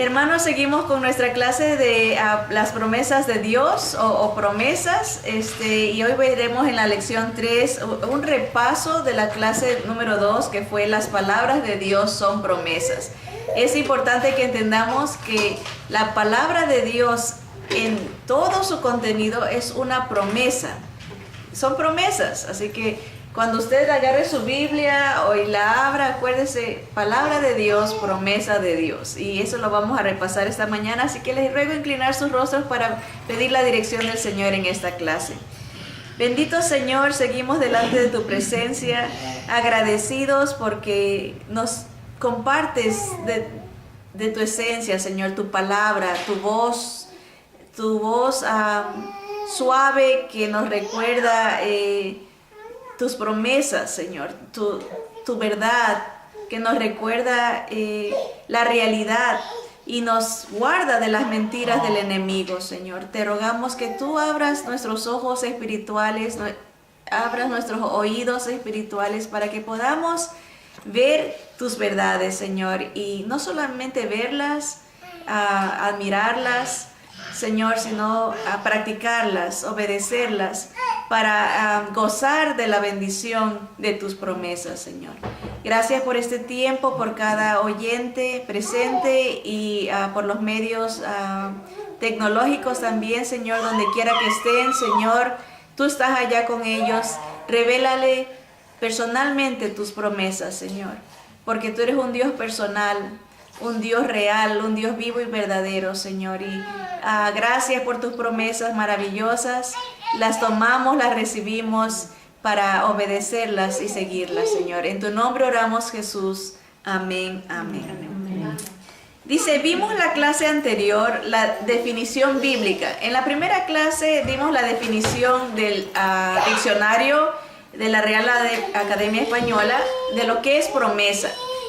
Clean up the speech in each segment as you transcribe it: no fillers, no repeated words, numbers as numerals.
Hermanos, seguimos con nuestra clase de las promesas de Dios o promesas, y hoy veremos en la lección 3 un repaso de la clase número 2, que fue las palabras de Dios son promesas. Es importante que entendamos que la palabra de Dios en todo su contenido es una promesa. Son promesas, así que cuando usted agarre su Biblia y la abra, acuérdese, palabra de Dios, promesa de Dios. Y eso lo vamos a repasar esta mañana, así que les ruego inclinar sus rostros para pedir la dirección del Señor en esta clase. Bendito Señor, seguimos delante de tu presencia, agradecidos porque nos compartes de tu esencia, Señor, tu palabra, tu voz suave que nos recuerda tus promesas, Señor, tu verdad, que nos recuerda la realidad y nos guarda de las mentiras del enemigo, Señor. Te rogamos que tú abras nuestros ojos espirituales, abras nuestros oídos espirituales para que podamos ver tus verdades, Señor, y no solamente verlas, admirarlas, Señor, sino a practicarlas, obedecerlas, para gozar de la bendición de tus promesas, Señor. Gracias por este tiempo, por cada oyente presente y por los medios tecnológicos también, Señor, donde quiera que estén, Señor, tú estás allá con ellos. Revélale personalmente tus promesas, Señor, porque tú eres un Dios personal, un Dios real, un Dios vivo y verdadero, Señor. Y gracias por tus promesas maravillosas. Las tomamos, las recibimos para obedecerlas y seguirlas, Señor. En tu nombre oramos, Jesús. Amén, amén. Amén. Dice, vimos la clase anterior, la definición bíblica. En la primera clase dimos la definición del diccionario de la Real Academia Española de lo que es promesa.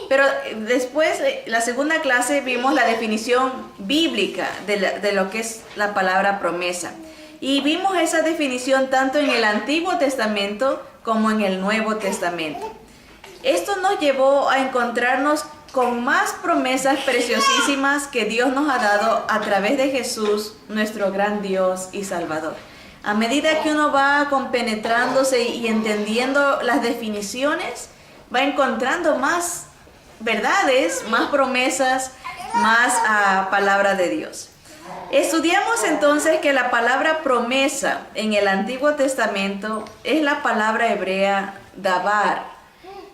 Pero después, la segunda clase, vimos la definición bíblica de lo que es la palabra promesa. Y vimos esa definición tanto en el Antiguo Testamento como en el Nuevo Testamento. Esto nos llevó a encontrarnos con más promesas preciosísimas que Dios nos ha dado a través de Jesús, nuestro gran Dios y Salvador. A medida que uno va compenetrándose y entendiendo las definiciones, va encontrando más verdades, más promesas, más palabra de Dios. Estudiamos entonces que la palabra promesa en el Antiguo Testamento es la palabra hebrea dabar,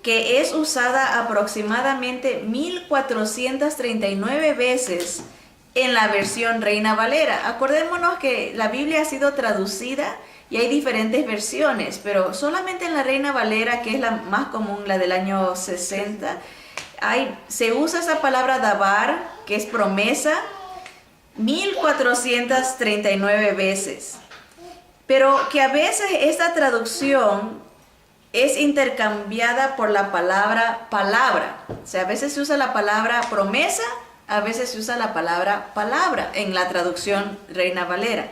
que es usada aproximadamente 1439 veces en la versión Reina Valera. Acordémonos que la Biblia ha sido traducida y hay diferentes versiones, pero solamente en la Reina Valera, que es la más común, la del año 60, se usa esa palabra dabar, que es promesa, 1439 veces. Pero que a veces esta traducción es intercambiada por la palabra. O sea, a veces se usa la palabra promesa, a veces se usa la palabra en la traducción Reina Valera.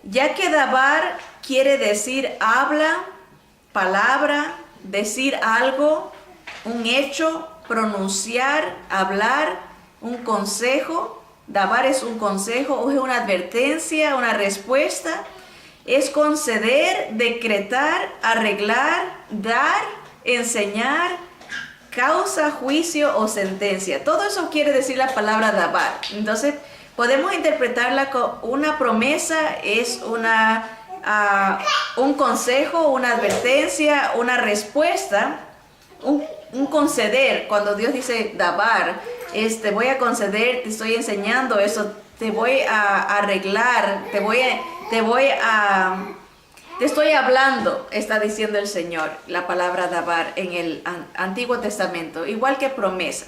Ya que dabar quiere decir habla, palabra, decir algo, un hecho, pronunciar, hablar, un consejo. Dabar es un consejo o es una advertencia, una respuesta. Es conceder, decretar, arreglar, dar, enseñar, causa, juicio o sentencia. Todo eso quiere decir la palabra dabar. Entonces, podemos interpretarla como una promesa, es un consejo, una advertencia, una respuesta, un conceder. Cuando Dios dice dabar, te voy a conceder, te estoy enseñando eso, te voy a arreglar, te estoy hablando, está diciendo el Señor, la palabra dabar en el Antiguo Testamento, igual que promesa.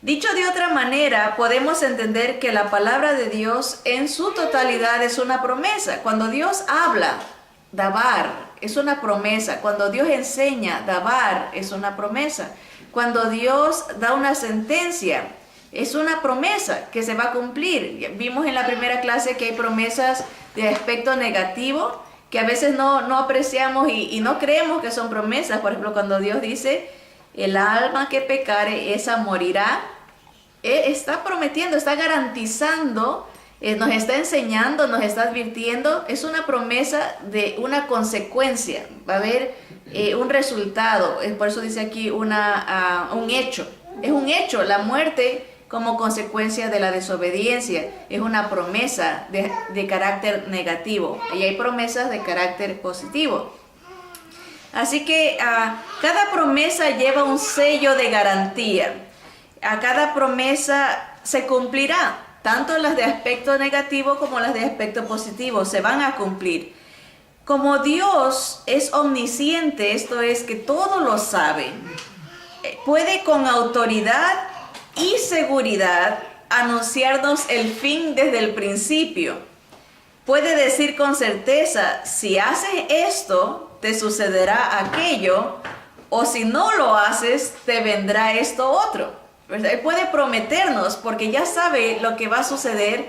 Dicho de otra manera, podemos entender que la palabra de Dios en su totalidad es una promesa. Cuando Dios habla, dabar, es una promesa. Cuando Dios enseña, dabar, es una promesa. Cuando Dios da una sentencia, es una promesa que se va a cumplir. Vimos en la primera clase que hay promesas de aspecto negativo que a veces no apreciamos y no creemos que son promesas. Por ejemplo, cuando Dios dice, el alma que pecare, esa morirá. está prometiendo, está garantizando, nos está enseñando, nos está advirtiendo. Es una promesa de una consecuencia. Va a haber un resultado. Por eso dice aquí un hecho. Es un hecho, la muerte como consecuencia de la desobediencia. Es una promesa de carácter negativo. Y hay promesas de carácter positivo. Así que cada promesa lleva un sello de garantía. A cada promesa se cumplirá. Tanto las de aspecto negativo como las de aspecto positivo se van a cumplir. Como Dios es omnisciente, esto es que todo lo sabe, puede con autoridad y seguridad anunciarnos el fin desde el principio. Puede decir con certeza, si haces esto, te sucederá aquello, o si no lo haces, te vendrá esto otro. Él puede prometernos porque ya sabe lo que va a suceder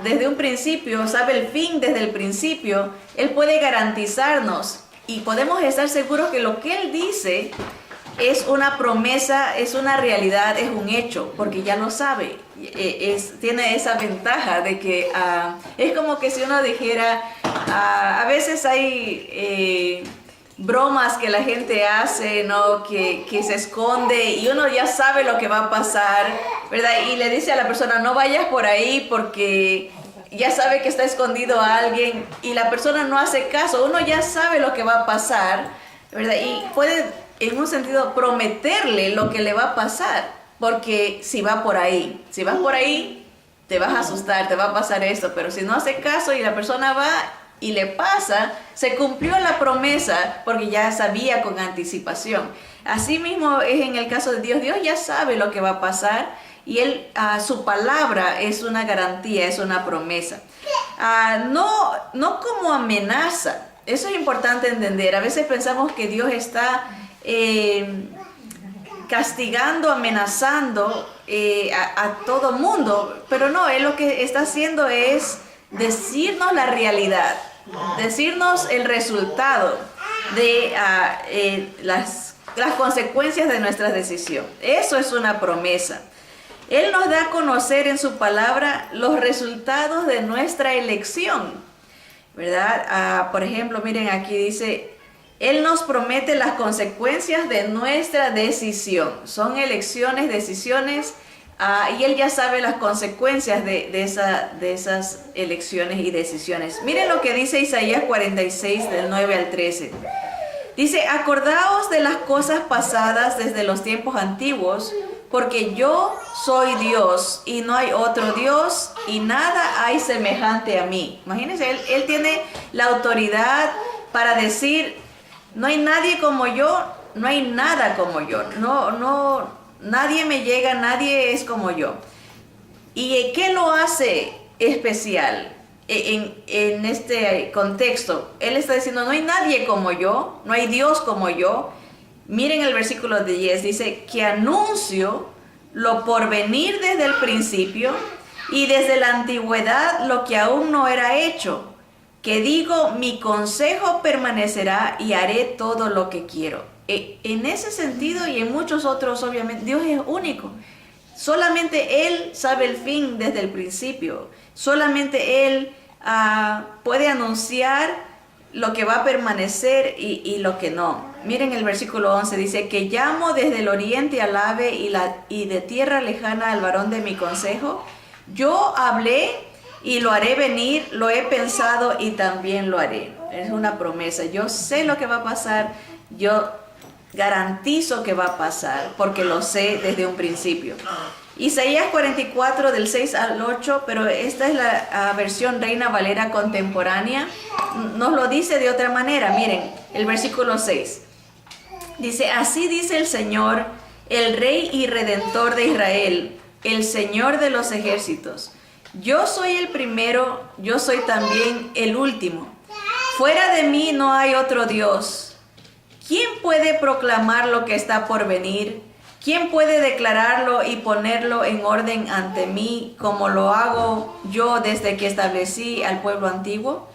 desde un principio, sabe el fin desde el principio. Él puede garantizarnos y podemos estar seguros que lo que Él dice es una promesa, es una realidad, es un hecho, porque ya lo sabe. Tiene esa ventaja de que es como que si uno dijera, a veces hay bromas que la gente hace, ¿no? Que se esconde y uno ya sabe lo que va a pasar, ¿verdad? Y le dice a la persona, no vayas por ahí porque ya sabe que está escondido a alguien y la persona no hace caso. Uno ya sabe lo que va a pasar, ¿verdad? Y puede, en un sentido, prometerle lo que le va a pasar, porque si vas por ahí, te vas a asustar, te va a pasar esto, pero si no hace caso y la persona va y le pasa, se cumplió la promesa porque ya sabía con anticipación. Así mismo es en el caso de Dios. Dios ya sabe lo que va a pasar y su palabra es una garantía, es una promesa. No como amenaza. Eso es importante entender. A veces pensamos que Dios está castigando, amenazando a todo mundo, pero no, Él lo que está haciendo es decirnos la realidad, decirnos el resultado de las consecuencias de nuestra decisión. Eso es una promesa. Él nos da a conocer en su palabra los resultados de nuestra elección, ¿verdad? Por ejemplo, miren, aquí dice, Él nos promete las consecuencias de nuestra decisión. Son elecciones, decisiones, y Él ya sabe las consecuencias de esas elecciones y decisiones. Miren lo que dice Isaías 46, del 9 al 13. Dice, acordaos de las cosas pasadas desde los tiempos antiguos, porque yo soy Dios y no hay otro Dios y nada hay semejante a mí. Imagínense, Él tiene la autoridad para decir, no hay nadie como yo, no hay nada como yo, nadie me llega, nadie es como yo. ¿Y qué lo hace especial en este contexto? Él está diciendo, no hay nadie como yo, no hay Dios como yo. Miren el versículo 10, dice que anuncio lo por venir desde el principio y desde la antigüedad lo que aún no era hecho. Que digo, mi consejo permanecerá y haré todo lo que quiero. En ese sentido y en muchos otros, obviamente, Dios es único. Solamente Él sabe el fin desde el principio. Solamente Él puede anunciar lo que va a permanecer y lo que no. Miren el versículo 11, dice que llamo desde el oriente al ave y de tierra lejana al varón de mi consejo. Yo hablé y lo haré venir, lo he pensado y también lo haré. Es una promesa. Yo sé lo que va a pasar, yo garantizo que va a pasar porque lo sé desde un principio. Isaías 44 del 6 al 8, pero esta es la versión Reina Valera contemporánea, nos lo dice de otra manera. Miren, el versículo 6. Dice, así dice el Señor, el Rey y Redentor de Israel, el Señor de los ejércitos. Yo soy el primero, yo soy también el último. Fuera de mí no hay otro Dios. ¿Quién puede proclamar lo que está por venir? ¿Quién puede declararlo y ponerlo en orden ante mí como lo hago yo desde que establecí al pueblo antiguo?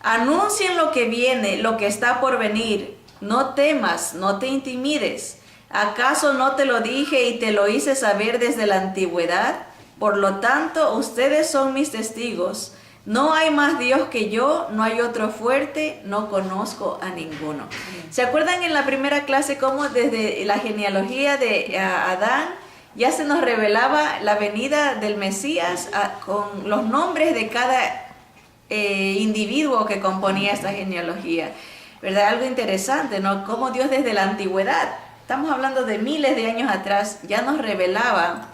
Anuncien lo que viene, lo que está por venir. No temas, no te intimides. ¿Acaso no te lo dije y te lo hice saber desde la antigüedad? Por lo tanto, ustedes son mis testigos. No hay más Dios que yo, no hay otro fuerte, no conozco a ninguno. ¿Se acuerdan en la primera clase cómo desde la genealogía de Adán ya se nos revelaba la venida del Mesías con los nombres de cada individuo que componía esta genealogía? ¿Verdad? Algo interesante, ¿no? Cómo Dios desde la antigüedad, estamos hablando de miles de años atrás, ya nos revelaba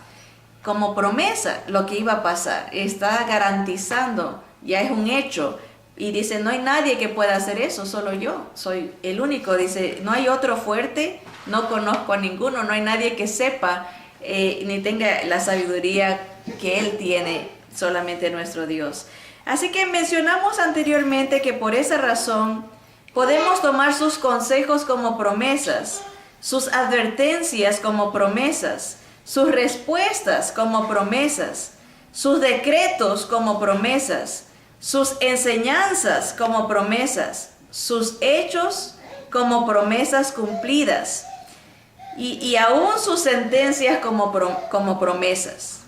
como promesa lo que iba a pasar. Está garantizando, ya es un hecho. Y dice, no hay nadie que pueda hacer eso, solo yo, soy el único. Dice, no hay otro fuerte, no conozco a ninguno, no hay nadie que sepa ni tenga la sabiduría que Él tiene, solamente nuestro Dios. Así que mencionamos anteriormente que por esa razón podemos tomar sus consejos como promesas, sus advertencias como promesas, sus respuestas como promesas, sus decretos como promesas, sus enseñanzas como promesas, sus hechos como promesas cumplidas y aún sus sentencias como promesas.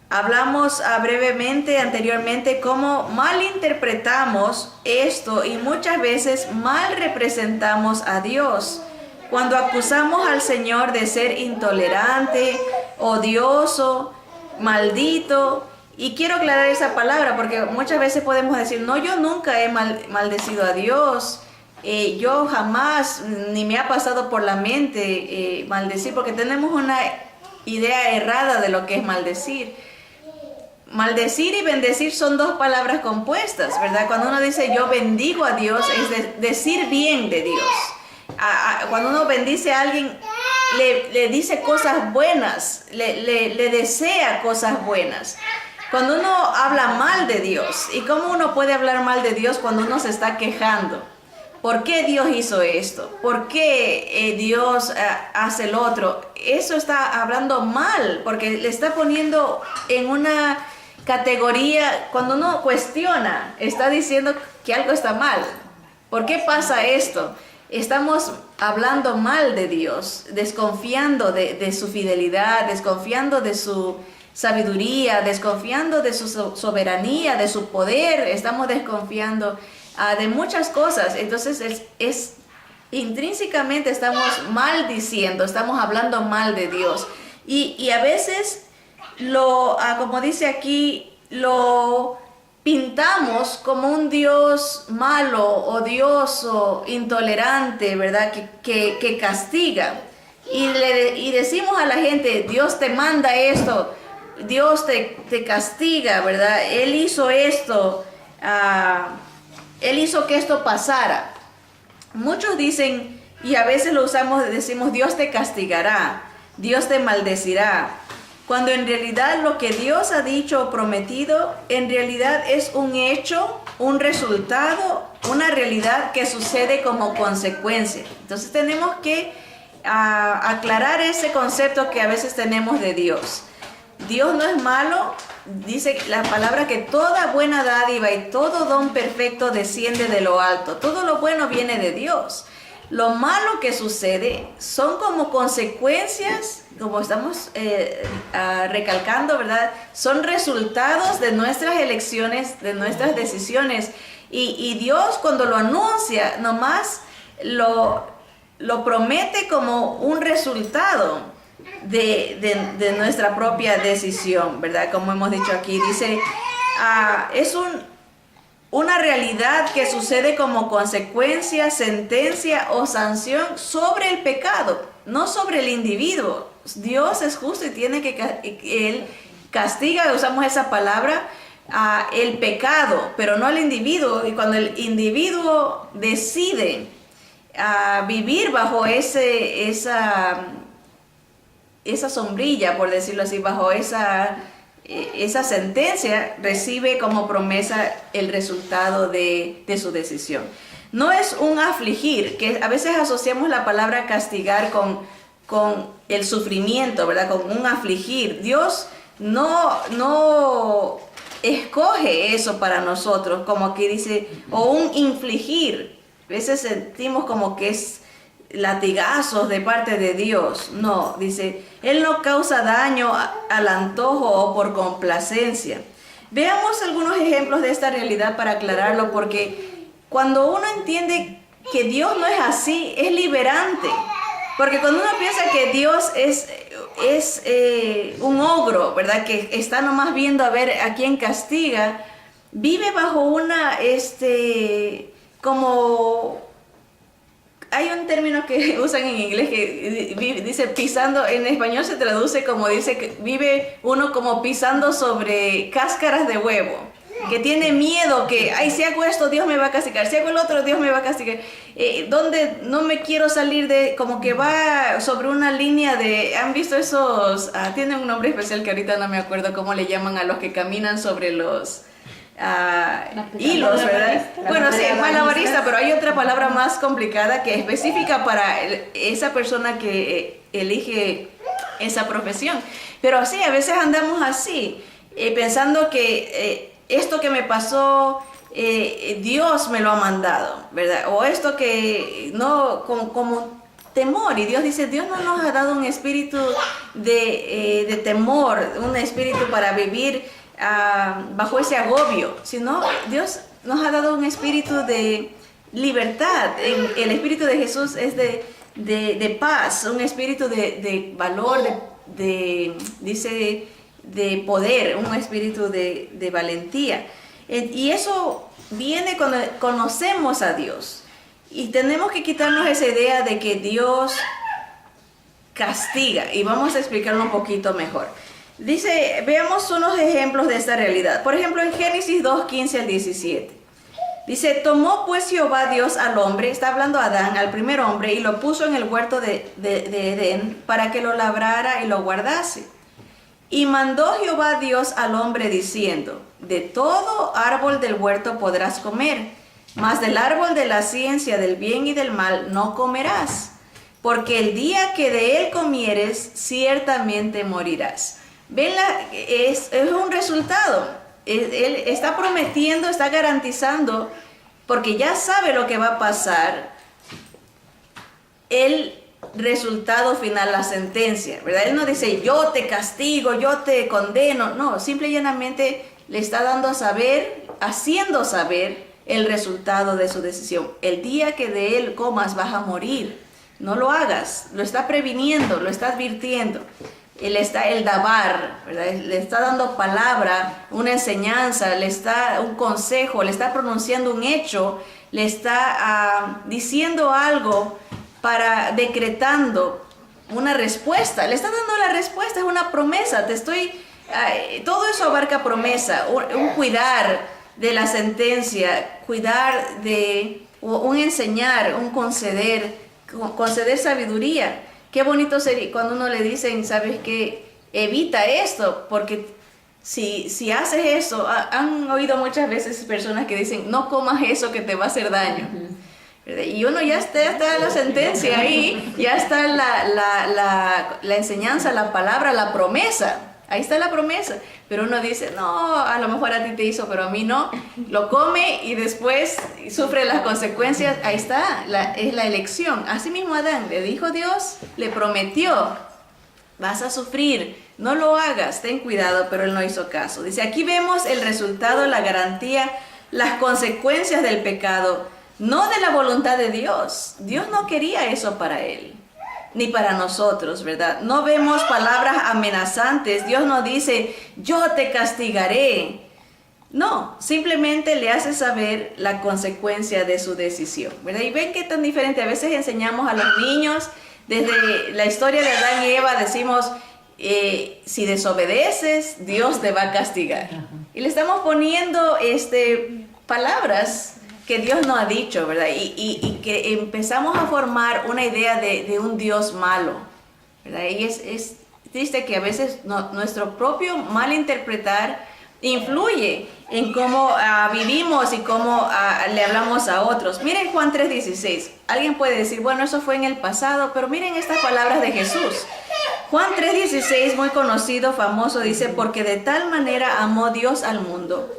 Hablamos brevemente anteriormente cómo malinterpretamos esto y muchas veces mal representamos a Dios cuando acusamos al Señor de ser intolerante, odioso, maldito. Y quiero aclarar esa palabra porque muchas veces podemos decir, no, yo nunca he maldecido a Dios, yo jamás, ni me ha pasado por la mente maldecir, porque tenemos una idea errada de lo que es maldecir. Maldecir y bendecir son dos palabras compuestas, ¿verdad? Cuando uno dice yo bendigo a Dios, es decir bien de Dios. Cuando uno bendice a alguien, le dice cosas buenas, le desea cosas buenas. Cuando uno habla mal de Dios, ¿y cómo uno puede hablar mal de Dios cuando uno se está quejando? ¿Por qué Dios hizo esto? ¿Por qué Dios hace el otro? Eso está hablando mal, porque le está poniendo en una categoría, cuando uno cuestiona, está diciendo que algo está mal. ¿Por qué pasa esto? Estamos hablando mal de Dios, desconfiando de su fidelidad, desconfiando de su sabiduría, desconfiando de su soberanía, de su poder. Estamos desconfiando de muchas cosas. Entonces intrínsecamente estamos maldiciendo, estamos hablando mal de Dios. Y a veces como dice aquí, lo pintamos como un Dios malo, odioso, intolerante, ¿verdad? Que castiga. Y decimos a la gente, Dios te manda esto, Dios te castiga, ¿verdad? Él hizo esto, Él hizo que esto pasara. Muchos dicen, y a veces lo usamos, decimos, Dios te castigará, Dios te maldecirá. Cuando en realidad lo que Dios ha dicho o prometido, en realidad es un hecho, un resultado, una realidad que sucede como consecuencia. Entonces tenemos que aclarar ese concepto que a veces tenemos de Dios. Dios no es malo, dice la palabra que toda buena dádiva y todo don perfecto desciende de lo alto. Todo lo bueno viene de Dios. Lo malo que sucede son como consecuencias, como estamos recalcando, ¿verdad? Son resultados de nuestras elecciones, de nuestras decisiones. Y Dios cuando lo anuncia, nomás lo promete como un resultado de nuestra propia decisión, ¿verdad? Como hemos dicho aquí, dice, es una realidad que sucede como consecuencia, sentencia o sanción sobre el pecado, no sobre el individuo. Dios es justo y tiene Él castiga, usamos esa palabra, el pecado, pero no al individuo. Y cuando el individuo decide vivir bajo esa sombrilla, por decirlo así, bajo esa sentencia, recibe como promesa el resultado de su decisión. No es un afligir, que a veces asociamos la palabra castigar con el sufrimiento, ¿verdad? Con un afligir. Dios no escoge eso para nosotros, como aquí dice, o un infligir. A veces sentimos como que es latigazos de parte de Dios. No, dice, Él no causa daño al antojo o por complacencia. Veamos algunos ejemplos de esta realidad para aclararlo, porque cuando uno entiende que Dios no es así, es liberante. Porque cuando uno piensa que Dios es un ogro, ¿verdad? Que está nomás viendo a ver a quién castiga, vive bajo una, como, hay un término que usan en inglés que dice pisando, en español se traduce como dice que vive uno como pisando sobre cáscaras de huevo. Que tiene miedo que, ay, si hago esto, Dios me va a castigar, si hago el otro, Dios me va a castigar. Donde no me quiero salir de, como que va sobre una línea de, ¿han visto esos? Tienen un nombre especial que ahorita no me acuerdo cómo le llaman a los que caminan sobre los hilos, ¿verdad? Bueno, sí, malabarista, pero hay otra palabra más complicada que es específica para esa persona que elige esa profesión. Pero sí, a veces andamos así, pensando que esto que me pasó, Dios me lo ha mandado, ¿verdad? O esto que no, como temor. Y Dios dice, Dios no nos ha dado un espíritu de temor, un espíritu para vivir bajo ese agobio, sino Dios nos ha dado un espíritu de libertad. El espíritu de Jesús es de paz, un espíritu de valor, dice, de poder, un espíritu de valentía. Y eso viene cuando conocemos a Dios. Y tenemos que quitarnos esa idea de que Dios castiga. Y vamos a explicarlo un poquito mejor. Dice, veamos unos ejemplos de esta realidad. Por ejemplo, en Génesis 2, 15 al 17. Dice, tomó pues Jehová Dios al hombre, está hablando a Adán, al primer hombre, y lo puso en el huerto de Edén para que lo labrara y lo guardase. Y mandó Jehová Dios al hombre diciendo, de todo árbol del huerto podrás comer, mas del árbol de la ciencia del bien y del mal no comerás, porque el día que de él comieres, ciertamente morirás. Ven, es un resultado. Él está prometiendo, está garantizando, porque ya sabe lo que va a pasar, el resultado final, la sentencia, ¿verdad? Él no dice, yo te castigo, yo te condeno. No, simple y llanamente le está dando a saber, haciendo saber el resultado de su decisión. El día que de él comas vas a morir. No lo hagas. Lo está previniendo, lo está advirtiendo. Él está el dabar, ¿verdad? Le está dando palabra, una enseñanza, le está un consejo, le está pronunciando un hecho, le está diciendo algo, decretando una respuesta. Le está dando la respuesta, es una promesa. Todo eso abarca promesa, un cuidar de la sentencia, cuidar un enseñar, un conceder sabiduría. Qué bonito sería cuando uno le dicen, ¿sabes qué? Evita esto, porque si haces eso, han oído muchas veces personas que dicen, no comas eso que te va a hacer daño. Y uno ya está la sentencia ahí, ya está la enseñanza, la palabra, la promesa. Ahí está la promesa. Pero uno dice, no, a lo mejor a ti te hizo, pero a mí no. Lo come y después sufre las consecuencias. Ahí está, es la elección. Así mismo Adán, le dijo Dios, le prometió, vas a sufrir, no lo hagas, ten cuidado, pero él no hizo caso. Dice, aquí vemos el resultado, la garantía, las consecuencias del pecado, no de la voluntad de Dios. Dios no quería eso para él, ni para nosotros, ¿verdad? No vemos palabras amenazantes. Dios no dice, yo te castigaré. No, simplemente le hace saber la consecuencia de su decisión, ¿verdad? Y ven qué tan diferente. A veces enseñamos a los niños, desde la historia de Adán y Eva, decimos, si desobedeces, Dios te va a castigar. Y le estamos poniendo palabras que Dios no ha dicho, ¿verdad? Y que empezamos a formar una idea de un Dios malo, ¿verdad? Y es triste que a veces nuestro propio mal interpretar influye en cómo vivimos y cómo le hablamos a otros. Miren Juan 3:16. Alguien puede decir, bueno, eso fue en el pasado, pero miren estas palabras de Jesús. Juan 3:16, muy conocido, famoso, dice, porque de tal manera amó Dios al mundo,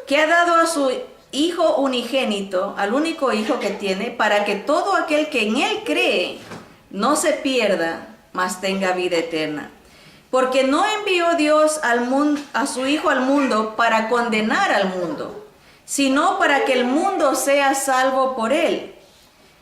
que ha dado a su Hijo unigénito, al único Hijo que tiene, para que todo aquel que en Él cree no se pierda, mas tenga vida eterna. Porque no envió Dios a su Hijo al mundo para condenar al mundo, sino para que el mundo sea salvo por Él.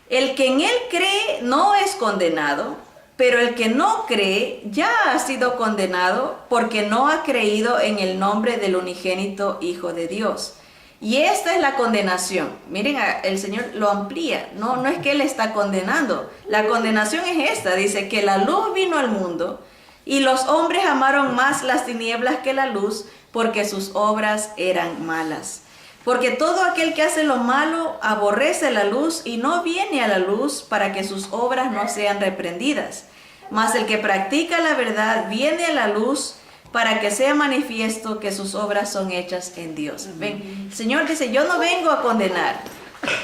El que en Él cree no es condenado, pero el que no cree ya ha sido condenado porque no ha creído en el nombre del unigénito Hijo de Dios. Y esta es la condenación. Miren, el Señor lo amplía. No es que Él está condenando. La condenación es esta. Dice que la luz vino al mundo y los hombres amaron más las tinieblas que la luz porque sus obras eran malas. Porque todo aquel que hace lo malo aborrece la luz y no viene a la luz para que sus obras no sean reprendidas. Mas el que practica la verdad viene a la luz para que sea manifiesto que sus obras son hechas en Dios. Ven, el Señor dice, yo no vengo a condenar,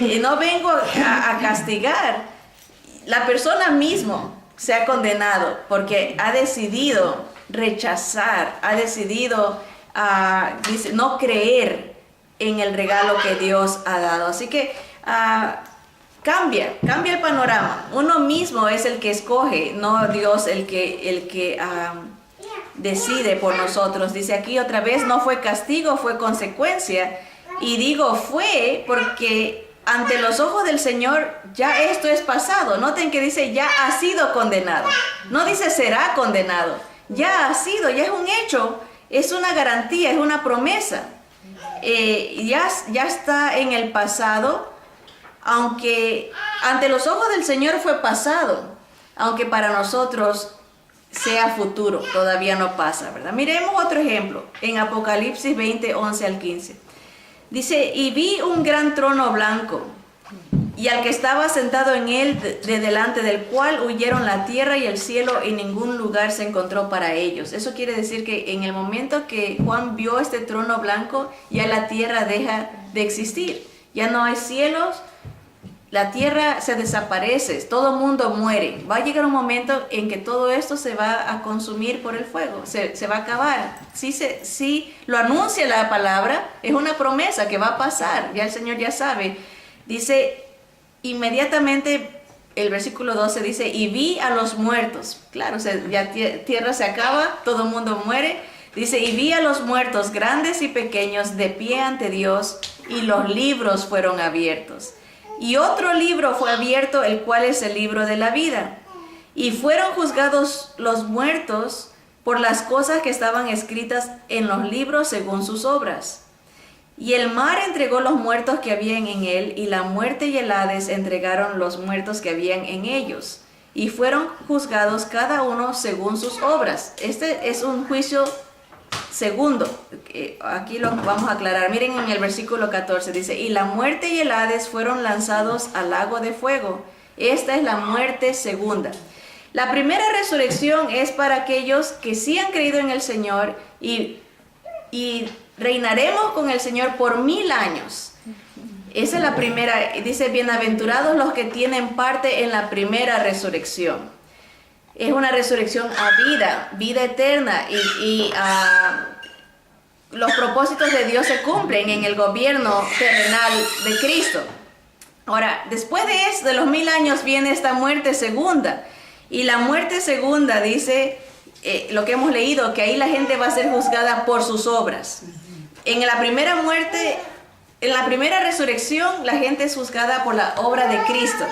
y no vengo a castigar. La persona mismo se ha condenado porque ha decidido rechazar, ha decidido dice, no creer en el regalo que Dios ha dado. Así que cambia el panorama. Uno mismo es el que escoge, no Dios el que decide por nosotros. Dice aquí otra vez, no fue castigo, fue consecuencia. Y digo fue porque ante los ojos del Señor ya esto es pasado. Noten que dice ya ha sido condenado. No dice será condenado. Ya ha sido, ya es un hecho, es una garantía, es una promesa. Ya está en el pasado, aunque ante los ojos del Señor fue pasado, aunque para nosotros sea futuro, todavía no pasa, ¿verdad? Miremos otro ejemplo, en Apocalipsis 20, 11 al 15. Dice, y vi un gran trono blanco, y al que estaba sentado en él, de delante del cual huyeron la tierra y el cielo, y ningún lugar se encontró para ellos. Eso quiere decir que en el momento que Juan vio este trono blanco, ya la tierra deja de existir. Ya no hay cielos, la tierra se desaparece, todo mundo muere. Va a llegar un momento en que todo esto se va a consumir por el fuego, se va a acabar. Si lo anuncia la palabra, es una promesa que va a pasar, ya el Señor ya sabe. Dice, inmediatamente, el versículo 12 dice, y vi a los muertos. Claro, ya tierra se acaba, todo el mundo muere. Dice, y vi a los muertos, grandes y pequeños, de pie ante Dios, y los libros fueron abiertos. Y otro libro fue abierto, el cual es el libro de la vida. Y fueron juzgados los muertos por las cosas que estaban escritas en los libros según sus obras. Y el mar entregó los muertos que habían en él, y la muerte y el Hades entregaron los muertos que habían en ellos. Y fueron juzgados cada uno según sus obras. Este es un juicio segundo. Aquí lo vamos a aclarar. Miren en el versículo 14, dice, y la muerte y el Hades fueron lanzados al lago de fuego. Esta es la muerte segunda. La primera resurrección es para aquellos que sí han creído en el Señor y reinaremos con el Señor por 1000 años. Esa es la primera. Dice, bienaventurados los que tienen parte en la primera resurrección. Es una resurrección a vida eterna, y los propósitos de Dios se cumplen en el gobierno terrenal de Cristo. Ahora, después de eso, de los 1000 años, viene esta muerte segunda. Y la muerte segunda dice, lo que hemos leído, que ahí la gente va a ser juzgada por sus obras. En la primera muerte, en la primera resurrección, la gente es juzgada por la obra de Cristo.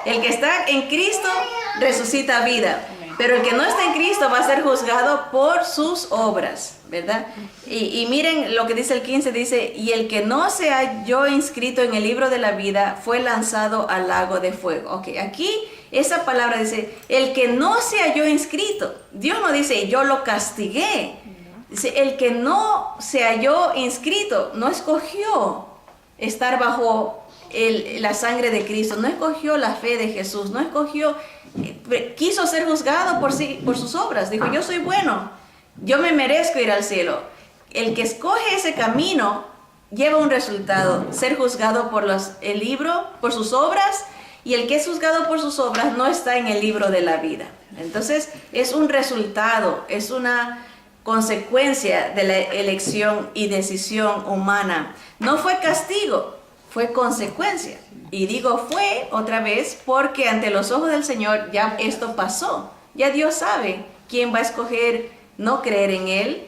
El que está en Cristo resucita vida, pero el que no está en Cristo va a ser juzgado por sus obras, ¿verdad? Y miren lo que dice el 15, dice, y el que no se halló inscrito en el libro de la vida fue lanzado al lago de fuego. Ok, aquí esa palabra dice, el que no se halló inscrito. Dios no dice, yo lo castigué. Dice, el que no se halló inscrito, no escogió estar bajo la sangre de Cristo, no escogió la fe de Jesús, no escogió, quiso ser juzgado por sus obras. Dijo, yo soy bueno, yo me merezco ir al cielo. El que escoge ese camino lleva un resultado, ser juzgado por el libro, por sus obras, y el que es juzgado por sus obras no está en el libro de la vida. Entonces es un resultado, es una consecuencia de la elección y decisión humana. No fue castigo, fue consecuencia. Y digo fue otra vez porque ante los ojos del Señor ya esto pasó. Ya Dios sabe quién va a escoger no creer en Él.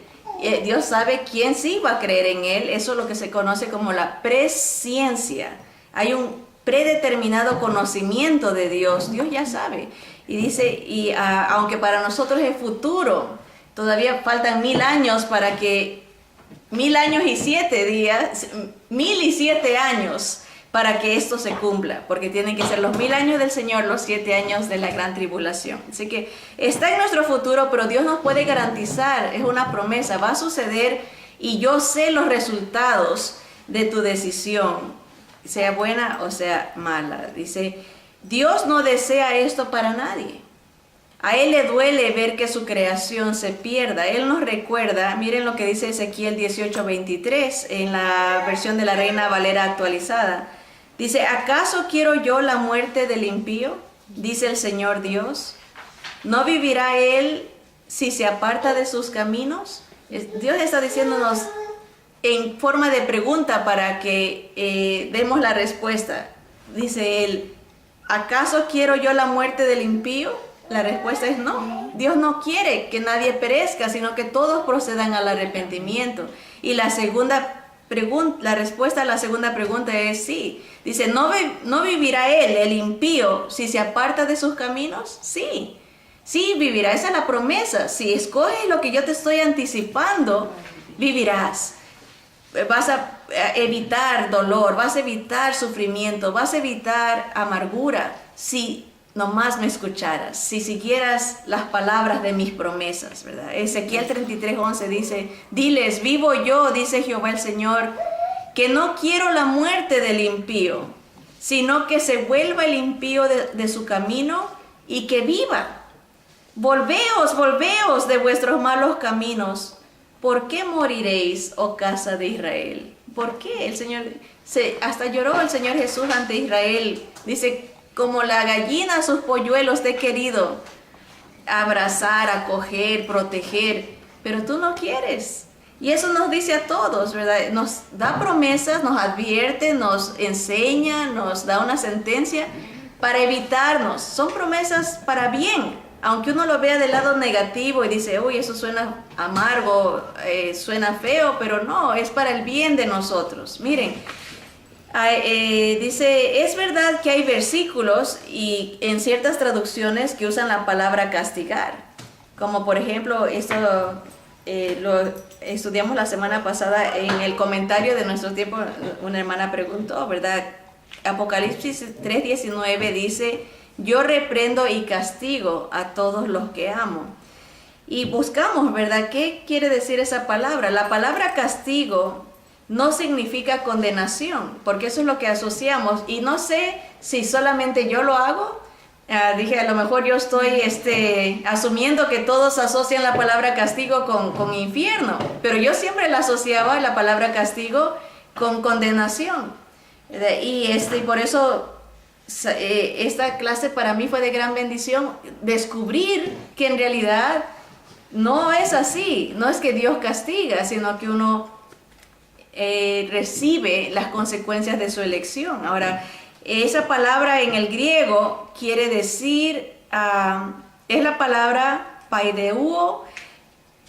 Dios sabe quién sí va a creer en Él. Eso es lo que se conoce como la presciencia. Hay un predeterminado conocimiento de Dios. Dios ya sabe. Y dice, aunque para nosotros es futuro, todavía faltan 1000 años para que 1000 años y 7 días, 1007 años para que esto se cumpla, porque tienen que ser los 1000 años del Señor, los 7 años de la gran tribulación. Así que está en nuestro futuro, pero Dios nos puede garantizar, es una promesa, va a suceder y yo sé los resultados de tu decisión, sea buena o sea mala. Dice, Dios no desea esto para nadie. A Él le duele ver que su creación se pierda. Él nos recuerda, miren lo que dice Ezequiel 18:23 en la versión de la Reina Valera actualizada. Dice, ¿acaso quiero yo la muerte del impío? Dice el Señor Dios. ¿No vivirá él si se aparta de sus caminos? Dios está diciéndonos en forma de pregunta para que demos la respuesta. Dice Él, ¿acaso quiero yo la muerte del impío? La respuesta es no. Dios no quiere que nadie perezca, sino que todos procedan al arrepentimiento. Y la respuesta a la segunda pregunta es sí. Dice, ¿no vivirá él, el impío, si se aparta de sus caminos? Sí. Sí, vivirá. Esa es la promesa. Si escoges lo que yo te estoy anticipando, vivirás. Vas a evitar dolor, vas a evitar sufrimiento, vas a evitar amargura. Si nomás me escucharas, si siguieras las palabras de mis promesas, ¿verdad? Ezequiel 33:11 dice, diles, vivo yo, dice Jehová el Señor, que no quiero la muerte del impío, sino que se vuelva el impío de su camino y que viva. Volveos de vuestros malos caminos. ¿Por qué moriréis, oh casa de Israel? ¿Por qué? El Señor, hasta lloró el Señor Jesús ante Israel. Dice, como la gallina a sus polluelos te he querido abrazar, acoger, proteger, pero tú no quieres. Y eso nos dice a todos, ¿verdad? Nos da promesas, nos advierte, nos enseña, nos da una sentencia para evitarnos. Son promesas para bien, aunque uno lo vea del lado negativo y dice, uy, eso suena amargo, suena feo, pero no, es para el bien de nosotros. Miren, dice, es verdad que hay versículos y en ciertas traducciones que usan la palabra castigar, como por ejemplo, esto lo estudiamos la semana pasada en el comentario de nuestro tiempo, una hermana preguntó, ¿verdad? Apocalipsis 3:19 dice, yo reprendo y castigo a todos los que amo. Y buscamos, ¿verdad? ¿Qué quiere decir esa palabra? La palabra castigo no significa condenación, porque eso es lo que asociamos. Y no sé si solamente yo lo hago. Dije, a lo mejor yo estoy asumiendo que todos asocian la palabra castigo con infierno, pero yo siempre la asociaba la palabra castigo con condenación. Y por eso esta clase para mí fue de gran bendición, descubrir que en realidad no es así, no es que Dios castiga, sino que uno recibe las consecuencias de su elección. Ahora, esa palabra en el griego quiere decir, es la palabra paideuo,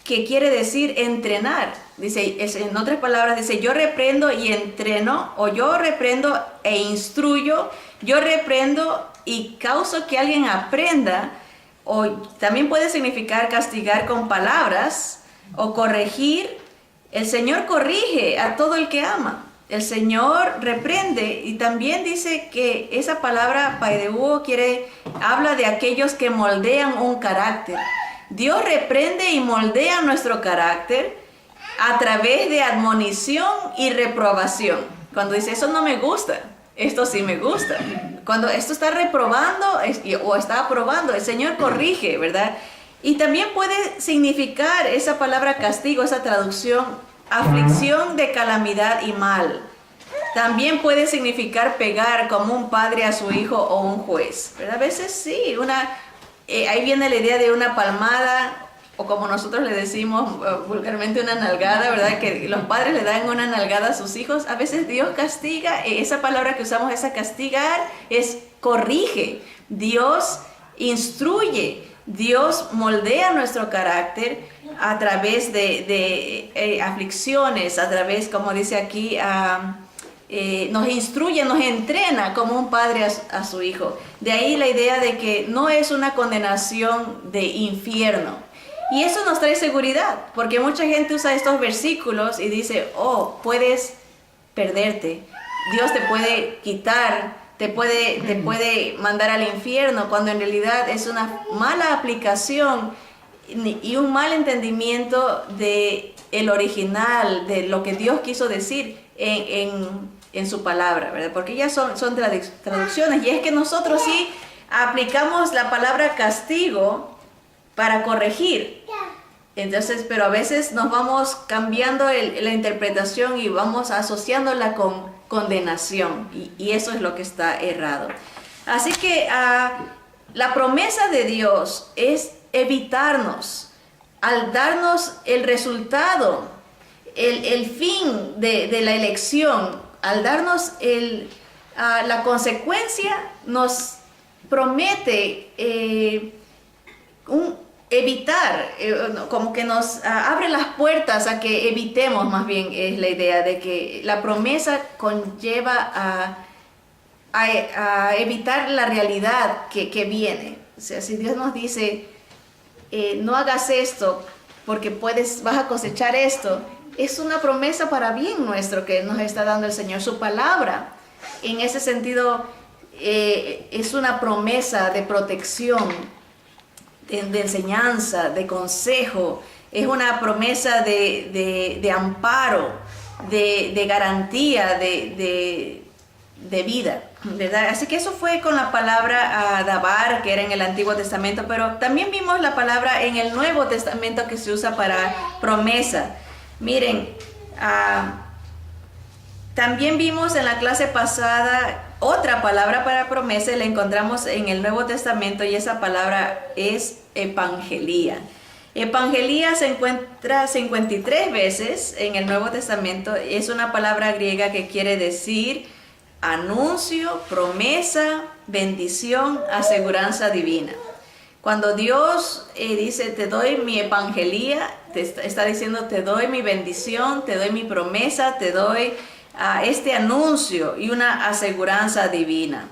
que quiere decir entrenar. Dice, en otras palabras, dice, yo reprendo y entreno, o yo reprendo e instruyo, yo reprendo y causo que alguien aprenda, o también puede significar castigar con palabras, o corregir. El Señor corrige a todo el que ama. El Señor reprende, y también dice que esa palabra paideuo habla de aquellos que moldean un carácter. Dios reprende y moldea nuestro carácter a través de admonición y reprobación. Cuando dice, eso no me gusta, esto sí me gusta. Cuando esto está reprobando o está aprobando, el Señor corrige, ¿verdad? Y también puede significar esa palabra castigo, esa traducción, aflicción de calamidad y mal. También puede significar pegar como un padre a su hijo o un juez, ¿verdad? A veces sí, ahí viene la idea de una palmada o como nosotros le decimos vulgarmente, una nalgada, ¿verdad? Que los padres le dan una nalgada a sus hijos. A veces Dios castiga, esa palabra que usamos, esa castigar, es corrige. Dios instruye, Dios moldea nuestro carácter a través de aflicciones, a través, como dice aquí, nos instruye, nos entrena como un padre a su hijo. De ahí la idea de que no es una condenación de infierno. Y eso nos trae seguridad, porque mucha gente usa estos versículos y dice, oh, puedes perderte, Dios te puede quitar, te puede mandar al infierno, cuando en realidad es una mala aplicación y un mal entendimiento de el original, de lo que Dios quiso decir en su palabra, ¿verdad? Porque ya son traducciones, y es que nosotros sí aplicamos la palabra castigo para corregir. Entonces, pero a veces nos vamos cambiando la interpretación y vamos asociándola con condenación, y eso es lo que está errado. Así que la promesa de Dios es evitarnos, al darnos el resultado, el fin de la elección, al darnos la consecuencia, nos promete evitar, como que nos abre las puertas a que evitemos, más bien es la idea de que la promesa conlleva a evitar la realidad que viene. O sea, si Dios nos dice, no hagas esto porque vas a cosechar esto, es una promesa para bien nuestro que nos está dando el Señor. Su palabra, en ese sentido, es una promesa de protección, de enseñanza, de consejo, es una promesa de amparo, de garantía, de vida, ¿verdad? Así que eso fue con la palabra dabar, que era en el Antiguo Testamento, pero también vimos la palabra en el Nuevo Testamento que se usa para promesa. Miren, también vimos en la clase pasada otra palabra para promesa, y la encontramos en el Nuevo Testamento, y esa palabra es evangelía. Evangelía se encuentra 53 veces en el Nuevo Testamento. Es una palabra griega que quiere decir anuncio, promesa, bendición, aseguranza divina. Cuando Dios dice, te doy mi evangelía, te está diciendo, te doy mi bendición, te doy mi promesa, te doy este anuncio y una aseguranza divina.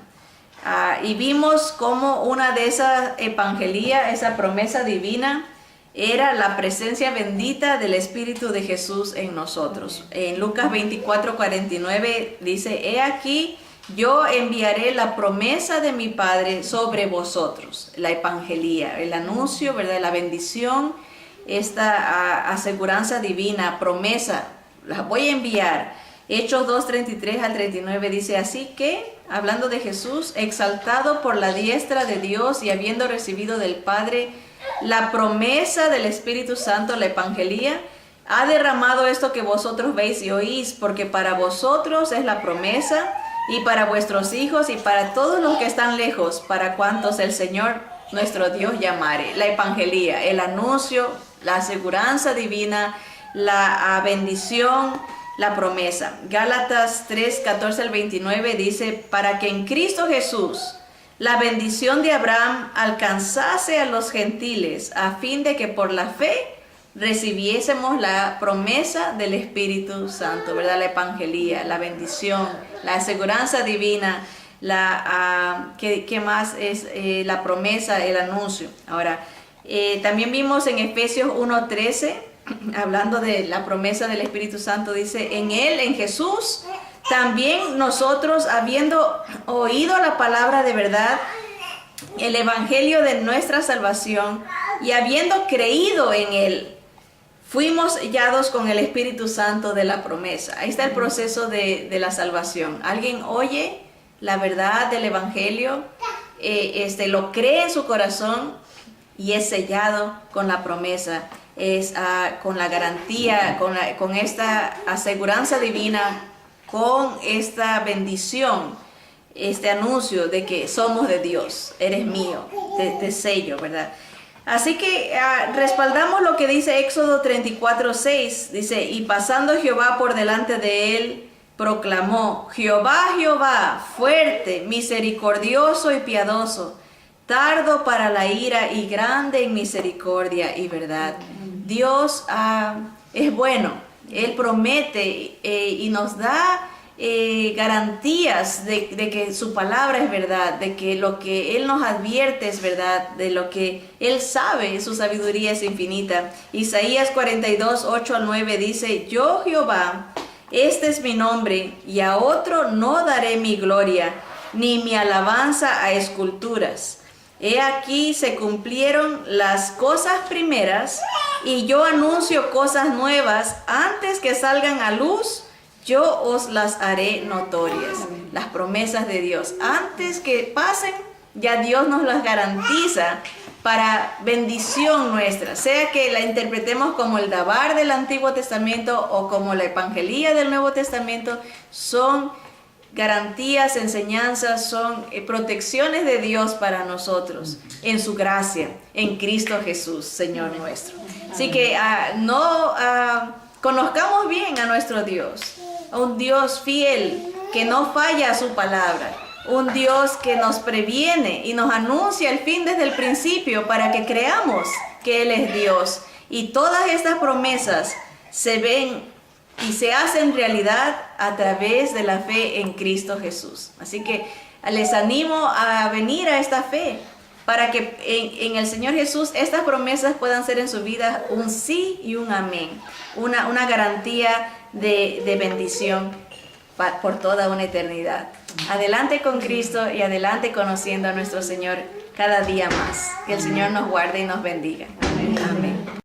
Y vimos cómo una de esas evangelías, esa promesa divina, era la presencia bendita del Espíritu de Jesús en nosotros. En Lucas 24:49 dice, he aquí, yo enviaré la promesa de mi Padre sobre vosotros. La evangelía, el anuncio, ¿verdad? La bendición, esta aseguranza divina, promesa, la voy a enviar. Hechos 2:33 al 39 dice, así que, hablando de Jesús, exaltado por la diestra de Dios y habiendo recibido del Padre la promesa del Espíritu Santo, la evangelía, ha derramado esto que vosotros veis y oís, porque para vosotros es la promesa, y para vuestros hijos y para todos los que están lejos, para cuantos el Señor nuestro Dios llamare. La evangelía, el anuncio, la aseguranza divina, la bendición, la promesa. Gálatas 3:14 al 29 dice, para que en Cristo Jesús la bendición de Abraham alcanzase a los gentiles, a fin de que por la fe recibiésemos la promesa del Espíritu Santo, ¿verdad? La evangelía, la bendición, la aseguranza divina, ¿qué más es la promesa, el anuncio? Ahora, también vimos en Efesios 1:13, hablando de la promesa del Espíritu Santo, dice, en Él, en Jesús, también nosotros, habiendo oído la palabra de verdad, el evangelio de nuestra salvación, y habiendo creído en Él, fuimos sellados con el Espíritu Santo de la promesa. Ahí está el proceso de la salvación. Alguien oye la verdad del evangelio, lo cree en su corazón y es sellado con la promesa, con la garantía, con esta aseguranza divina, con esta bendición, este anuncio de que somos de Dios, eres mío, te sello, ¿verdad? Así que respaldamos lo que dice Éxodo 34:6. Dice, y pasando Jehová por delante de él, proclamó, Jehová, Jehová, fuerte, misericordioso y piadoso, tardo para la ira y grande en misericordia y verdad. Dios es bueno. Él promete y nos da garantías de que su palabra es verdad, de que lo que Él nos advierte es verdad, de lo que Él sabe, su sabiduría es infinita. Isaías 42:8-9 dice, yo Jehová, este es mi nombre, y a otro no daré mi gloria, ni mi alabanza a esculturas. He aquí se cumplieron las cosas primeras, y yo anuncio cosas nuevas, antes que salgan a luz, yo os las haré notorias. Las promesas de Dios, antes que pasen, ya Dios nos las garantiza para bendición nuestra, sea que la interpretemos como el Dabar del Antiguo Testamento o como la Evangelía del Nuevo Testamento. Son garantías, enseñanzas, son protecciones de Dios para nosotros en su gracia, en Cristo Jesús, Señor nuestro. Así que conozcamos bien a nuestro Dios, a un Dios fiel que no falla a su palabra, un Dios que nos previene y nos anuncia el fin desde el principio para que creamos que Él es Dios. Y todas estas promesas se ven y se hacen realidad a través de la fe en Cristo Jesús. Así que les animo a venir a esta fe para que en el Señor Jesús estas promesas puedan ser en su vida un sí y un amén. Una garantía de bendición por toda una eternidad. Adelante con Cristo y adelante conociendo a nuestro Señor cada día más. Que el Señor nos guarde y nos bendiga. Amén.